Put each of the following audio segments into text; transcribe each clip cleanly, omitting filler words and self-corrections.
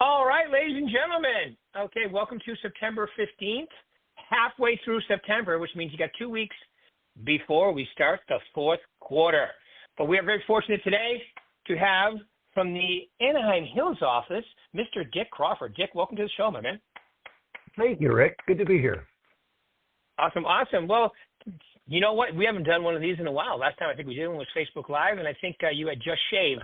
All right, ladies and gentlemen. Okay, welcome to September 15th, halfway through September, which means you got 2 weeks before we start the fourth quarter. But we are very fortunate today to have from the Anaheim Hills office, Mr. Dick Crawford. Dick, welcome to the show, my man. Thank you, Rick. Good to be here. Awesome, awesome. Well, you know what? We haven't done one of these in a while. Last time I think we did one was Facebook Live, and I think you had just shaved.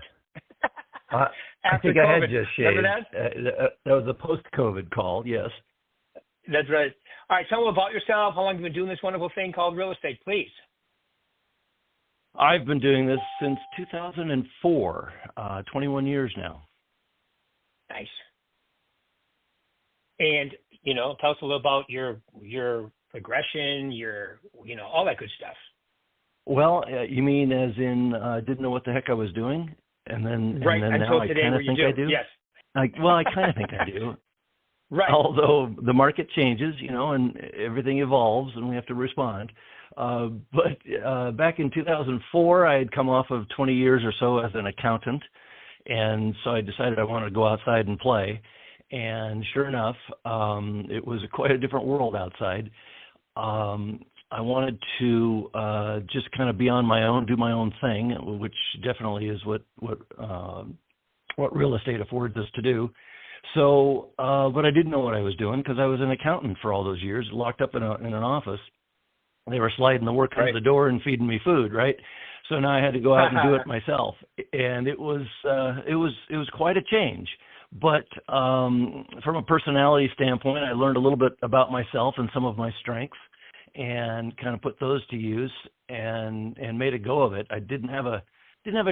I think COVID. I had just shaved. Remember that? That was a post-COVID call, yes. That's right. All right, tell me about yourself. How long have you been doing this wonderful thing called real estate, please? I've been doing this since 2004, 21 years now. Nice. And, tell us a little about your progression, all that good stuff. Well, you mean as in didn't know what the heck I was doing? And then now I kind of think I do? Yes. I kind of think I do. Right. Although the market changes, and everything evolves and we have to respond. But back in 2004, I had come off of 20 years or so as an accountant. And so I decided I wanted to go outside and play. And sure enough, it was quite a different world outside. I wanted to just kind of be on my own, do my own thing, which definitely is what real estate affords us to do. So, but I didn't know what I was doing because I was an accountant for all those years, locked up in an office. They were sliding the work out the door and feeding me food, right? So now I had to go out and do it myself, and it was quite a change. But from a personality standpoint, I learned a little bit about myself and some of my strengths, and kind of put those to use and made a go of it. I didn't have a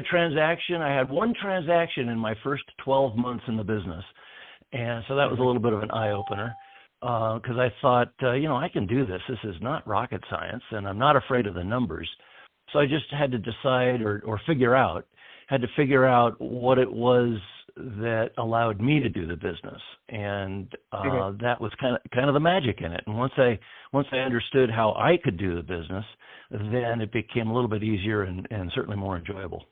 transaction. I had one transaction in my first 12 months in the business, and so that was a little bit of an eye opener because I thought, I can do this. This is not rocket science, and I'm not afraid of the numbers. So I just had to decide or figure out what it was that allowed me to do the business, and that was kind of the magic in it. And once I understood how I could do the business, then it became a little bit easier and certainly more enjoyable.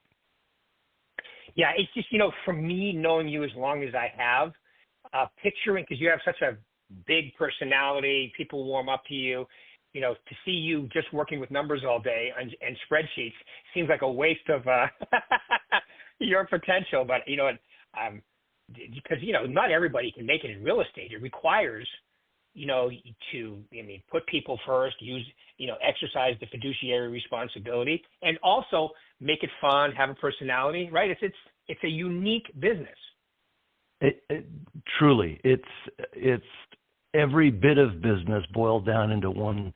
Yeah, it's just for me, knowing you as long as I have, picturing, because you have such a big personality, people warm up to you. To see you just working with numbers all day and spreadsheets seems like a waste of your potential. But because not everybody can make it in real estate. It requires put people first, exercise the fiduciary responsibility, and also make it fun, have a personality. Right? It's a unique business. Truly, it's every bit of business boiled down into one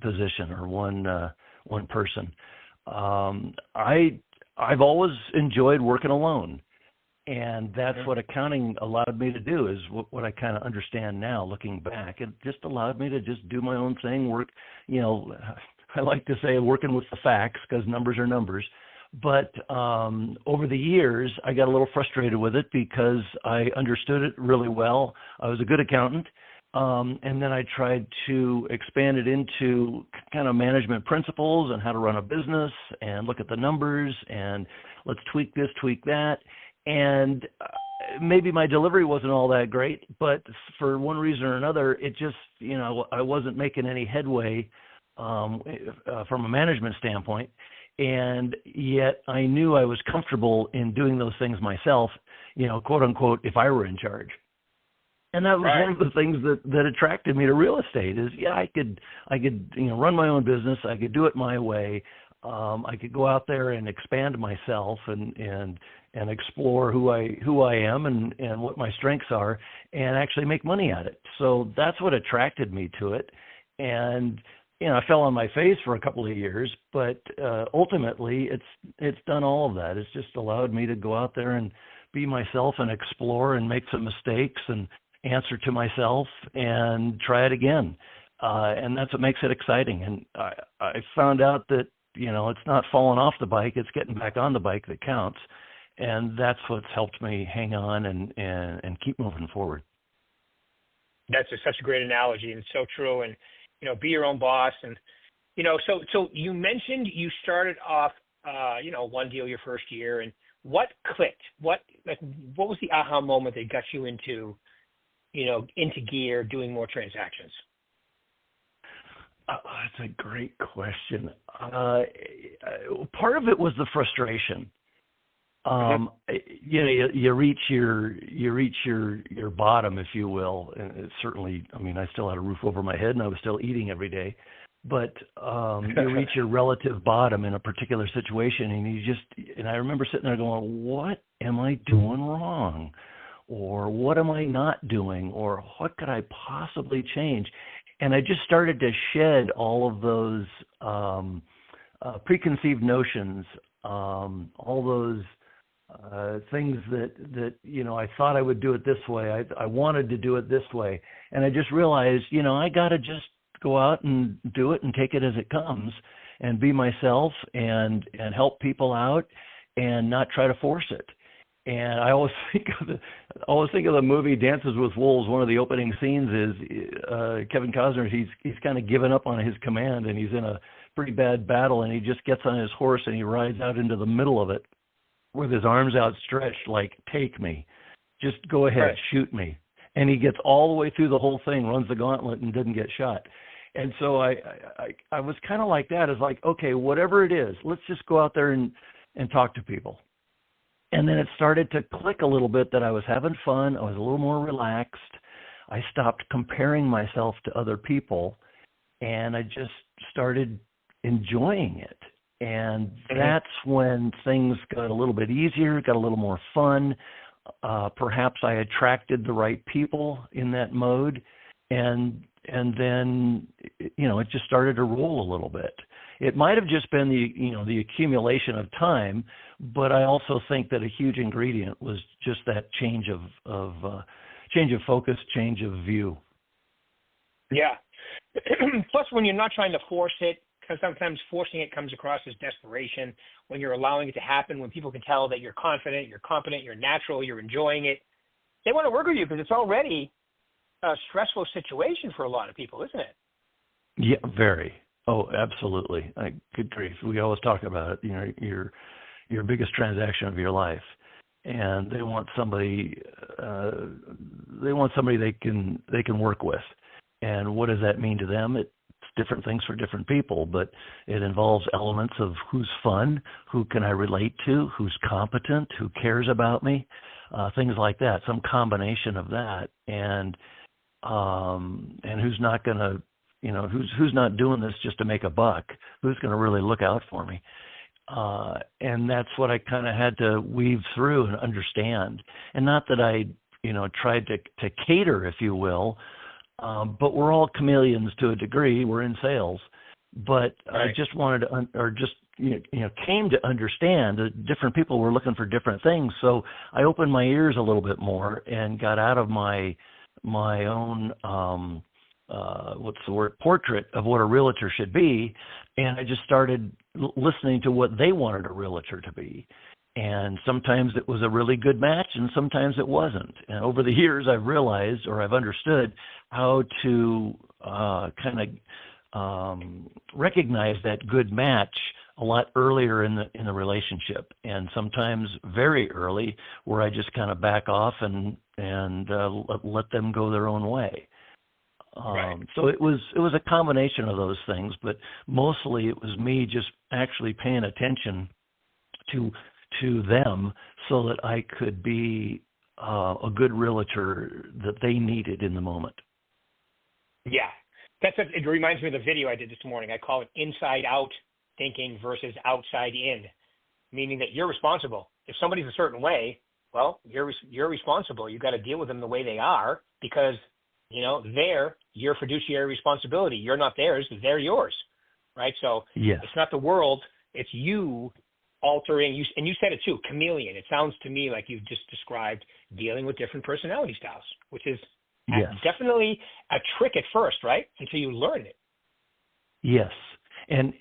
position or one person. I've always enjoyed working alone. And that's what accounting allowed me to do, is what I kind of understand now looking back. It just allowed me to just do my own thing, work, I like to say working with the facts because numbers are numbers. But over the years, I got a little frustrated with it because I understood it really well. I was a good accountant. And then I tried to expand it into kind of management principles and how to run a business and look at the numbers and let's tweak this, tweak that. And maybe my delivery wasn't all that great, but for one reason or another, it just, I wasn't making any headway from a management standpoint. And yet I knew I was comfortable in doing those things myself, quote unquote, if I were in charge. And that was one of the things that attracted me to real estate is, I could run my own business. I could do it my way. I could go out there and expand myself and explore who I am and what my strengths are and actually make money at it. So that's what attracted me to it. And, I fell on my face for a couple of years, but ultimately it's done all of that. It's just allowed me to go out there and be myself and explore and make some mistakes and answer to myself and try it again. And that's what makes it exciting. And I found out that, it's not falling off the bike, it's getting back on the bike that counts. And that's what's helped me hang on and keep moving forward. That's such a great analogy and so true. And, be your own boss. And, so you mentioned you started off one deal your first year, and what clicked? What was the aha moment that got you into gear, doing more transactions? That's a great question. Part of it was the frustration. You reach your bottom, if you will, and it certainly, I still had a roof over my head and I was still eating every day, but you reach your relative bottom in a particular situation, and I remember sitting there going, what am I doing wrong? Or what am I not doing? Or what could I possibly change? And I just started to shed all of those preconceived notions, all those things that I thought I would do it this way. I wanted to do it this way, and I just realized I got to just go out and do it and take it as it comes, and be myself and help people out, and not try to force it. And I always think of the movie Dances with Wolves. One of the opening scenes is Kevin Costner. He's kind of given up on his command, and he's in a pretty bad battle, and he just gets on his horse and he rides out into the middle of it with his arms outstretched, like, take me, just go ahead, right, shoot me. And he gets all the way through the whole thing, runs the gauntlet, and didn't get shot. And so I was kind of like that. It's like, okay, whatever it is, let's just go out there and talk to people. And then it started to click a little bit that I was having fun. I was a little more relaxed. I stopped comparing myself to other people, and I just started enjoying it. And that's when things got a little bit easier, got a little more fun. Perhaps I attracted the right people in that mode, and then it just started to roll a little bit. It might have just been the accumulation of time, but I also think that a huge ingredient was just that change of focus, change of view. Yeah. Plus, when you're not trying to force it, because sometimes forcing it comes across as desperation. When you're allowing it to happen, when people can tell that you're confident, you're competent, you're natural, you're enjoying it, they want to work with you because it's already a stressful situation for a lot of people, isn't it? Yeah, very. Oh, absolutely. Good grief. We always talk about it. Your biggest transaction of your life, and they want somebody. They want somebody they can work with. And what does that mean to them? It's different things for different people, but it involves elements of who's fun, who can I relate to, who's competent, who cares about me, things like that. Some combination of that, and who's not going to. Who's not doing this just to make a buck? Who's going to really look out for me? And that's what I kind of had to weave through and understand. And not that I, tried to cater, if you will, but we're all chameleons to a degree. We're in sales. But right. I just wanted to, came to understand that different people were looking for different things. So I opened my ears a little bit more and got out of my own portrait of what a realtor should be, and I just started listening to what they wanted a realtor to be. And sometimes it was a really good match, and sometimes it wasn't. And over the years, I've realized, or I've understood, how to recognize that good match a lot earlier in the relationship, and sometimes very early, where I just kind of back off and let them go their own way. Right. So it was a combination of those things, but mostly it was me just actually paying attention to them so that I could be a good realtor that they needed in the moment. Yeah, it reminds me of the video I did this morning. I call it inside out thinking versus outside in, meaning that you're responsible. If somebody's a certain way, well, you're responsible. You've got to deal with them the way they are because they're your fiduciary responsibility. You're not theirs, they're yours, right? So yes. It's not the world, it's you altering. And you said it too, chameleon. It sounds to me like you've just described dealing with different personality styles, which is definitely a trick at first, right? Until you learn it. Yes. And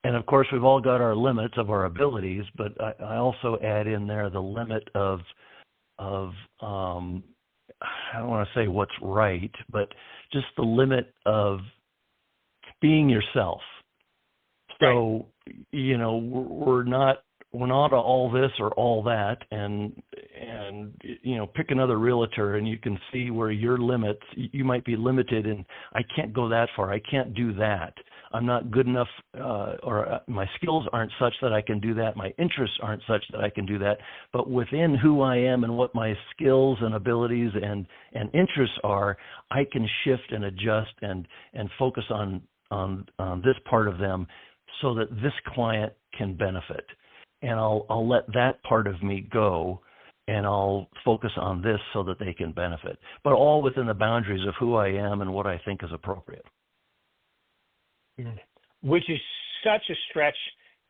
of course, we've all got our limits of our abilities, but I also add in there the limit of I don't want to say what's right, but just the limit of being yourself. So we're not all this or all that, and pick another realtor and you can see where your limits, you might be limited in, I can't go that far, I can't do that, I'm not good enough, or my skills aren't such that I can do that, my interests aren't such that I can do that. But within who I am and what my skills and abilities and interests are, I can shift and adjust and focus on this part of them so that this client can benefit. And I'll let that part of me go, and I'll focus on this so that they can benefit, but all within the boundaries of who I am and what I think is appropriate. Which is such a stretch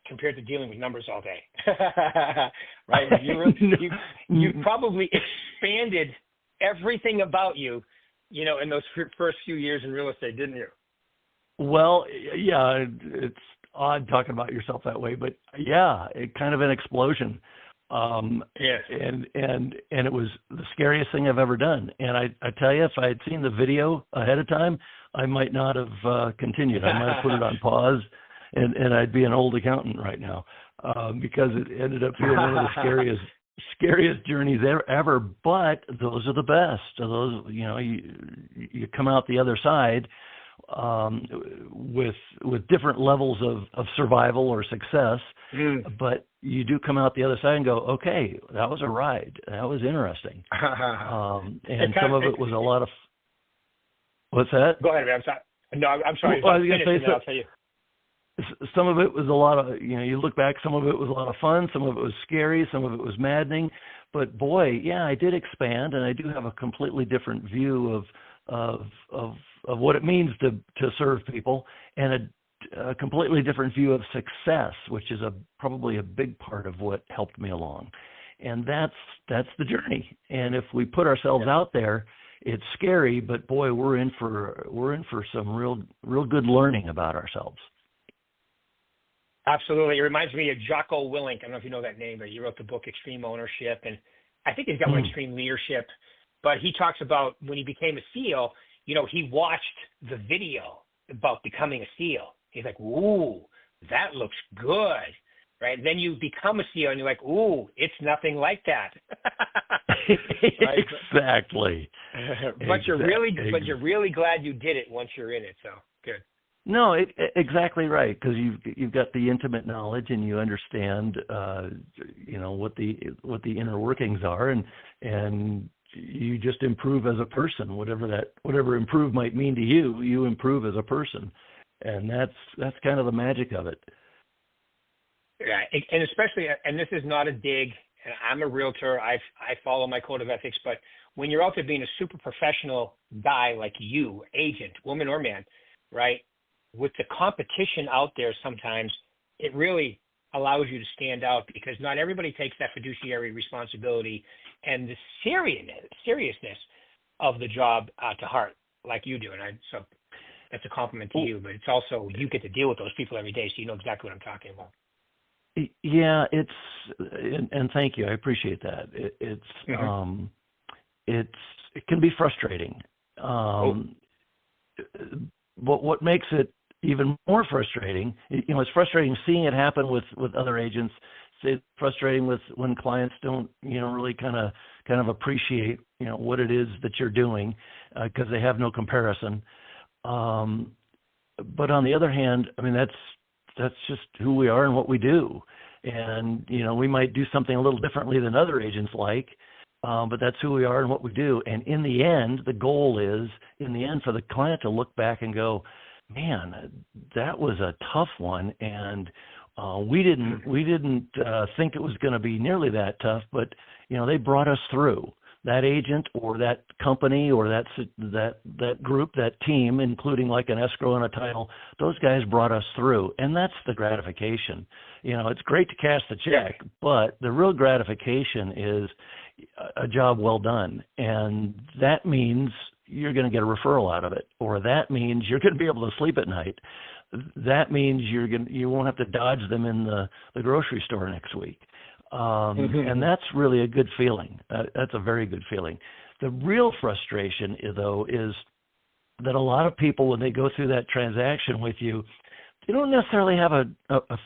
compared to dealing with numbers all day, right? You probably expanded everything about you, in those first few years in real estate, didn't you? Well, yeah, it's odd talking about yourself that way, but yeah, it kind of an explosion. Yes. And it was the scariest thing I've ever done. And I tell you, if I had seen the video ahead of time, I might not have continued. I might have put it on pause, and I'd be an old accountant right now, because it ended up being one of the scariest journeys ever. But those are the best. So those, you come out the other side with different levels of survival or success, but you do come out the other side and go, okay, that was a ride. That was interesting. And some of it was a lot of. What's that? Go ahead, man. I'm sorry. No, I'm sorry. Well, I was going to say, I'll tell you. Some of it was a lot of, you look back, some of it was a lot of fun, some of it was scary, some of it was maddening. But boy, yeah, I did expand, and I do have a completely different view of what it means to serve people, and a completely different view of success, which is probably a big part of what helped me along. And that's the journey. And if we put ourselves out there, it's scary, but boy, we're in for some real good learning about ourselves. Absolutely. It reminds me of Jocko Willink. I don't know if you know that name, but he wrote the book Extreme Ownership, and I think he's got one Extreme Leadership. But he talks about when he became a SEAL, he watched the video about becoming a SEAL. He's like, ooh, that looks good, right? Then you become a SEAL, and you're like, ooh, it's nothing like that. Right? Exactly. But you're really glad you did it once you're in it. So good. No, exactly right, because you've got the intimate knowledge and you understand, what the inner workings are, and you just improve as a person. Whatever improve might mean to you, you improve as a person, and that's kind of the magic of it. Yeah, and especially, and this is not a dig. I'm a realtor. I follow my code of ethics, but when you're out there being a super professional guy like you, agent, woman or man, right? With the competition out there, sometimes it really allows you to stand out, because not everybody takes that fiduciary responsibility and the seriousness of the job to heart like you do. And so that's a compliment to you, but it's also, you get to deal with those people every day, so you know exactly what I'm talking about. Yeah, and thank you. I appreciate that. It can be frustrating. But what makes it even more frustrating, it's frustrating seeing it happen with other agents. It's frustrating when clients don't, really kind of appreciate, what it is that you're doing, because they have no comparison. But on the other hand, I mean, that's just who we are and what we do. And, we might do something a little differently than other agents like, but that's who we are and what we do. And in the end, the goal is, for the client to look back and go, man, that was a tough one, and we didn't think it was going to be nearly that tough, but they brought us through. That agent or that company or that group, that team, including like an escrow and a title, those guys brought us through, and that's the gratification. It's great to cash the check, but the real gratification is a job well done, and that means you're going to get a referral out of it, or that means you're going to be able to sleep at night. That means you won't have to dodge them in the grocery store next week. And that's really a good feeling. That's a very good feeling. The real frustration, though, is that a lot of people, when they go through that transaction with you, they don't necessarily have a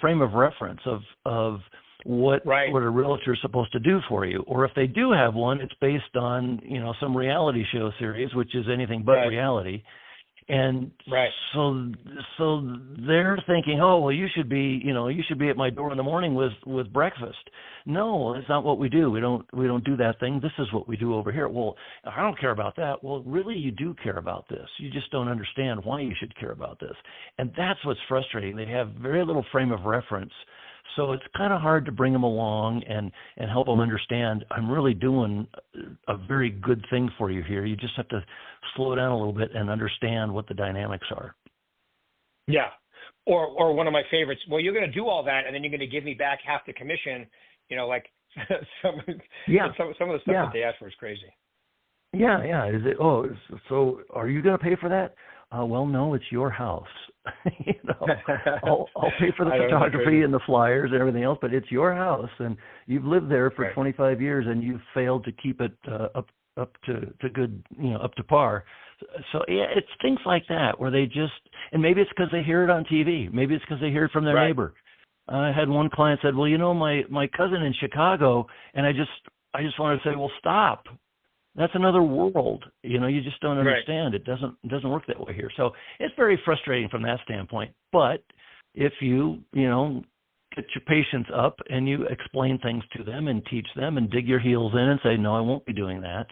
frame of reference of what Right. what a realtor is supposed to do for you. Or if they do have one, it's based on, some reality show series, which is anything but Right. reality. And Right. so they're thinking, oh, well, you should be at my door in the morning with breakfast. No, that's not what we do. We don't do that thing. This is what we do over here. Well, I don't care about that. Well, really, you do care about this. You just don't understand why you should care about this. And that's what's frustrating. They have very little frame of reference. So it's kind of hard to bring them along and help them understand, I'm really doing a very good thing for you here. You just have to slow down a little bit and understand what the dynamics are. Yeah. Or one of my favorites. Well, you're going to do all that, and then you're going to give me back half the commission. Like some of the stuff that they ask for is crazy. Yeah. Is it? Oh, so are you going to pay for that? Well, no, it's your house. I'll pay for the photography and the flyers and everything else, but it's your house, and you've lived there for 25 years, and you've failed to keep it up to good, up to par. So yeah, it's things like that where they just, and maybe it's because they hear it on TV, maybe it's because they hear it from their neighbor. I had one client said, well, my cousin in Chicago, and I just wanted to say, well, stop. That's another world. You just don't understand. It doesn't work that way here. So it's very frustrating from that standpoint. But if you, get your patience up and you explain things to them and teach them and dig your heels in and say, no, I won't be doing that,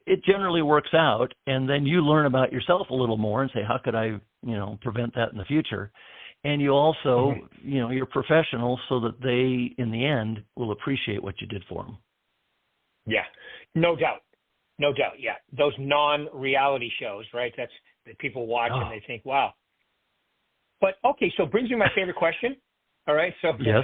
it generally works out. And then you learn about yourself a little more and say, how could I, prevent that in the future? And you also, you're professional so that they, in the end, will appreciate what you did for them. Yeah, no doubt. Yeah, those non-reality shows, right? That people watch and they think, wow. But okay, so brings me my favorite question. All right, so yes,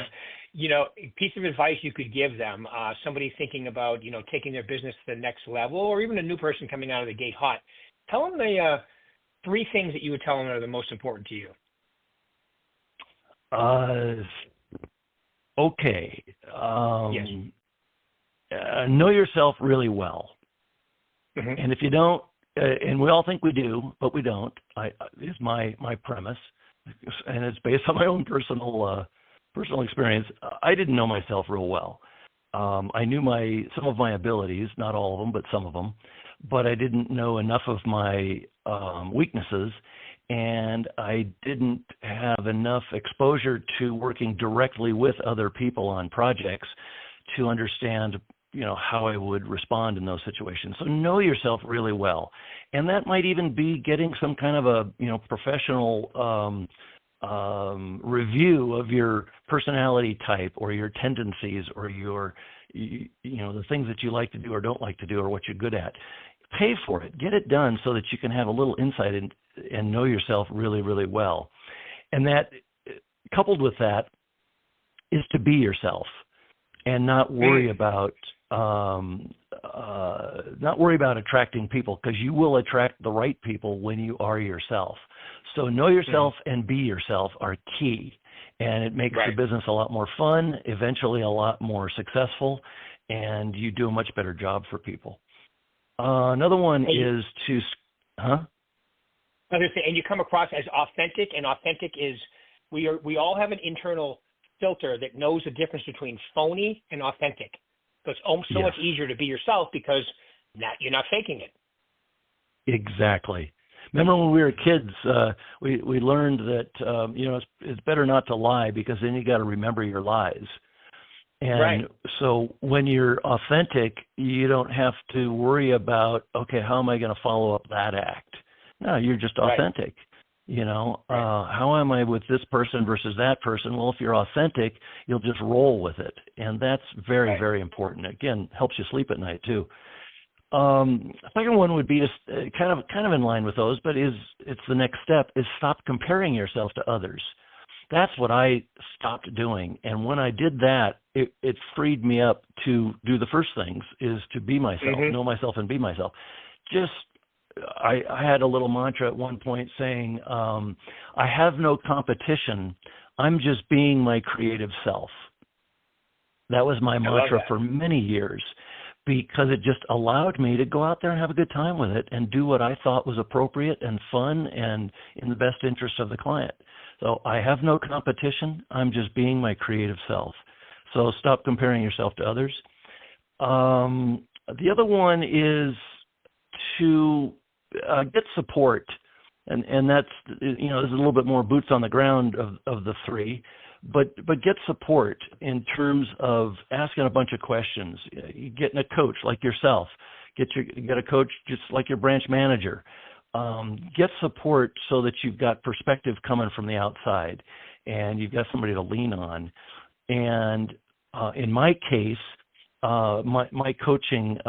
a piece of advice you could give them, somebody thinking about taking their business to the next level, or even a new person coming out of the gate hot. Tell them the 3 things that you would tell them that are the most important to you. Okay. Yes. Know yourself really well. Mm-hmm. And if you don't, and we all think we do, but we don't, is my premise, and it's based on my own personal experience. I didn't know myself real well. I knew some of my abilities, not all of them, but some of them, but I didn't know enough of my weaknesses, and I didn't have enough exposure to working directly with other people on projects to understand, how I would respond in those situations. So know yourself really well. And that might even be getting some kind of a, professional review of your personality type or your tendencies or your, the things that you like to do or don't like to do or what you're good at. Pay for it. Get it done so that you can have a little insight and know yourself really, really well. And that, coupled with that, is to be yourself and not worry about attracting people, because you will attract the right people when you are yourself. So know yourself and be yourself are key, and it makes the business a lot more fun, eventually a lot more successful, and you do a much better job for people. Another one is to, I was going to say, and you come across as authentic, and authentic is, we all have an internal filter that knows the difference between phony and authentic. So it's so much easier to be yourself because you're not faking it. Exactly. Remember when we were kids, we learned that, it's better not to lie because then you got to remember your lies. And so when you're authentic, you don't have to worry about, okay, how am I going to follow up that act? No, you're just authentic. How am I with this person versus that person? Well, if you're authentic, you'll just roll with it. And that's very, very important. Again, helps you sleep at night too. Second one would be just kind of in line with those, but it's the next step is stop comparing yourself to others. That's what I stopped doing. And when I did that, it freed me up to do the first things, is to be myself, know myself and be myself. I had a little mantra at one point saying, I have no competition. I'm just being my creative self. That was my mantra for many years. because it just allowed me to go out there and have a good time with it and do what I thought was appropriate and fun and in the best interest of the client. So I have no competition. I'm just being my creative self. So stop comparing yourself to others. The other one is to get support. And that's, there's a little bit more boots on the ground of the three, but get support in terms of asking a bunch of questions. Getting a coach like yourself, get a coach just like your branch manager. Get support so that you've got perspective coming from the outside, and you've got somebody to lean on. And in my case, my coaching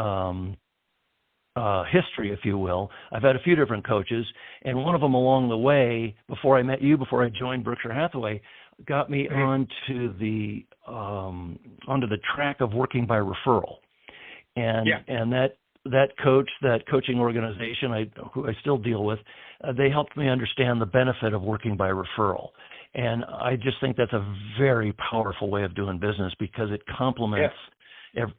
history, if you will, I've had a few different coaches, and one of them along the way, before I met you, before I joined Berkshire Hathaway, got me onto the track of working by referral, and that coach, that coaching organization, who I still deal with, they helped me understand the benefit of working by referral, and I just think that's a very powerful way of doing business because it complements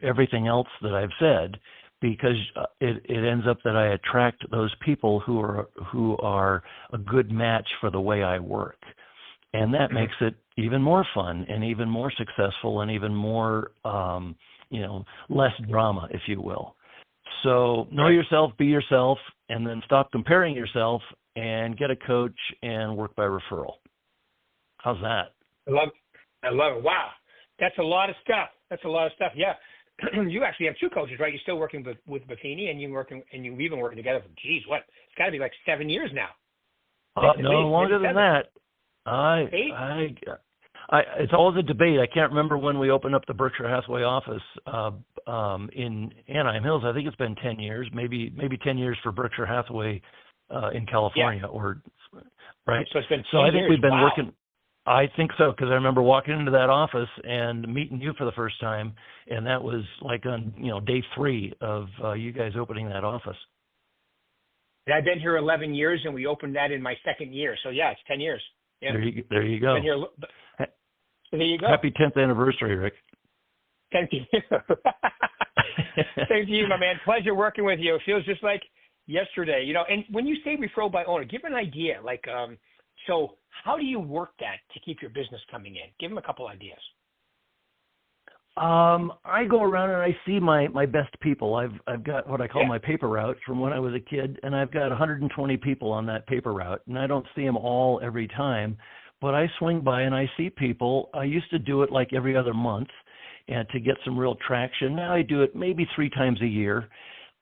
everything else that I've said. Because it ends up that I attract those people who are a good match for the way I work, and that makes it even more fun and even more successful and even more less drama, if you will. So know yourself, be yourself, and then stop comparing yourself and get a coach and work by referral. How's that? I love it. Wow, that's a lot of stuff. Yeah. You actually have two coaches, right? You're still working with Buffini, and you've even working together for, it's got to be like 7 years now. No, longer than that. It's always a debate. I can't remember when we opened up the Berkshire Hathaway office in Anaheim Hills. I think it's been 10 years, maybe 10 years for Berkshire Hathaway in California, right? So it's been 10 so I think years. we've been working. I think so, because I remember walking into that office and meeting you for the first time, and that was like on day 3 of you guys opening that office. I've been here 11 years, and we opened that in my second year. So it's 10 years. Yeah. There you go. There you go. Happy 10th anniversary, Rick. Thank you. Thank you, my man. Pleasure working with you. It feels just like yesterday. And when you say referral by owner, give an idea. So how do you work that to keep your business coming in? Give them a couple ideas. I go around and I see my best people. I've got what I call my paper route from when I was a kid, and I've got 120 people on that paper route, and I don't see them all every time, but I swing by and I see people. I used to do it like every other month, and to get some real traction. Now I do it maybe 3 times a year.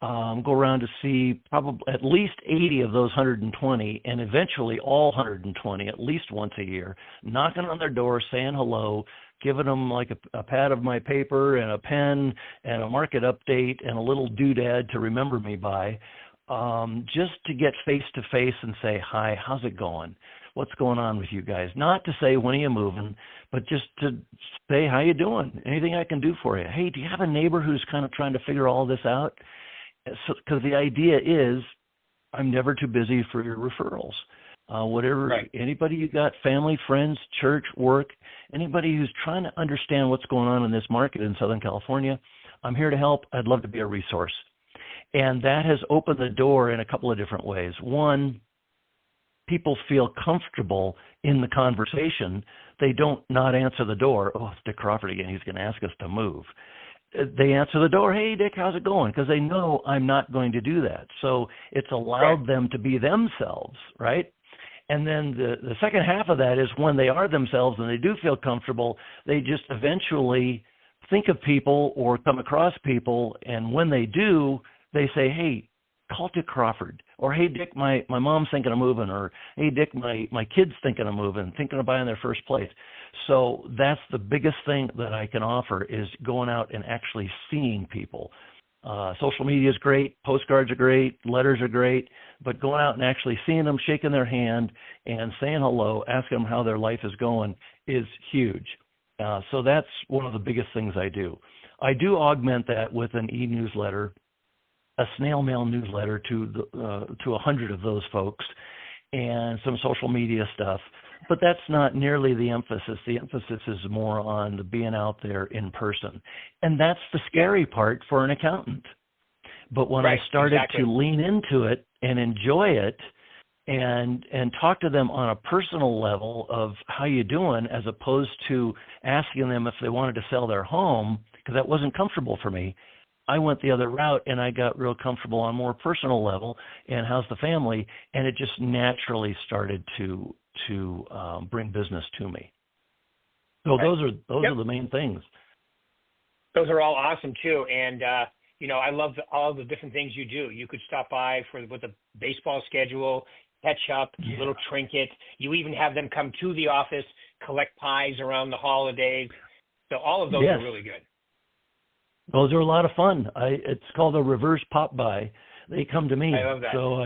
Go around to see probably at least 80 of those 120, and eventually all 120 at least once a year, knocking on their door, saying hello, giving them like a pad of my paper and a pen and a market update and a little doodad to remember me by, just to get face to face and say, hi, how's it going? What's going on with you guys? Not to say, when are you moving, but just to say, how you doing? Anything I can do for you? Hey, do you have a neighbor who's kind of trying to figure all this out? Because the idea is, I'm never too busy for your referrals. Anybody you got, family, friends, church, work, anybody who's trying to understand what's going on in this market in Southern California, I'm here to help. I'd love to be a resource. And that has opened the door in a couple of different ways. One, people feel comfortable in the conversation. They don't not answer the door. Oh, it's Dick Crawford again. He's going to ask us to move. They answer the door, hey, Dick, how's it going? Because they know I'm not going to do that. So it's allowed them to be themselves, right? And then the second half of that is when they are themselves and they do feel comfortable, they just eventually think of people or come across people, and when they do, they say, hey, call Dick Crawford, or hey, Dick, my mom's thinking of moving, or hey, Dick, my kid's thinking of moving, thinking of buying their first place. So that's the biggest thing that I can offer, is going out and actually seeing people. Social media is great, postcards are great, letters are great, but going out and actually seeing them, shaking their hand, and saying hello, asking them how their life is going is huge. So that's one of the biggest things I do. I do augment that with an e-newsletter, a snail mail newsletter to 100 of those folks, and some social media stuff. But that's not nearly the emphasis. The emphasis is more on the being out there in person. And that's the scary part for an accountant. But when I started to lean into it and enjoy it and talk to them on a personal level of how you doing, as opposed to asking them if they wanted to sell their home, because that wasn't comfortable for me, I went the other route and I got real comfortable on a more personal level and how's the family, and it just naturally started to bring business to me. So those are the main things. Those are all awesome too, and I love all the different things you do. You could stop by with a baseball schedule, catch up, little trinket. You even have them come to the office, collect pies around the holidays. So all of those are really good. Those are a lot of fun. It's called a reverse pop by. They come to me. I love that. So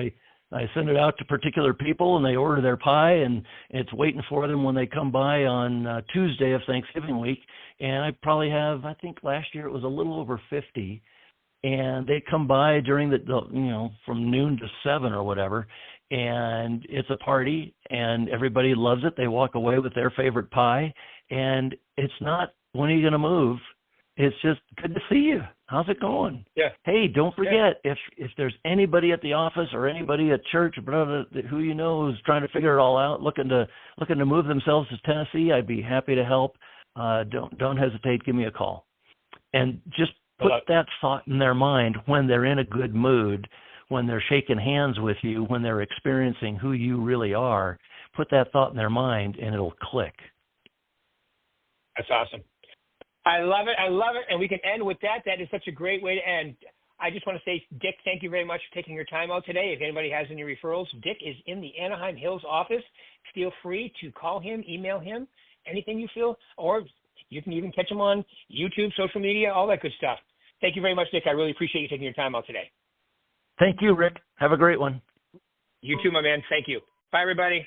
I send it out to particular people, and they order their pie, and it's waiting for them when they come by on Tuesday of Thanksgiving week. And I probably have, I think last year it was a little over 50, and they come by during from noon to 7 or whatever, and it's a party, and everybody loves it. They walk away with their favorite pie, and it's not, when are you going to move? It's just good to see you. How's it going? Yeah. Hey, don't forget, if there's anybody at the office or anybody at church, brother, who you know is trying to figure it all out, looking to move themselves to Tennessee, I'd be happy to help. Don't hesitate. Give me a call. And just put that thought in their mind when they're in a good mood, when they're shaking hands with you, when they're experiencing who you really are. Put that thought in their mind, and it'll click. That's awesome. I love it. And we can end with that. That is such a great way to end. I just want to say, Dick, thank you very much for taking your time out today. If anybody has any referrals, Dick is in the Anaheim Hills office. Feel free to call him, email him, anything you feel, or you can even catch him on YouTube, social media, all that good stuff. Thank you very much, Dick. I really appreciate you taking your time out today. Thank you, Rick. Have a great one. You too, my man. Thank you. Bye, everybody.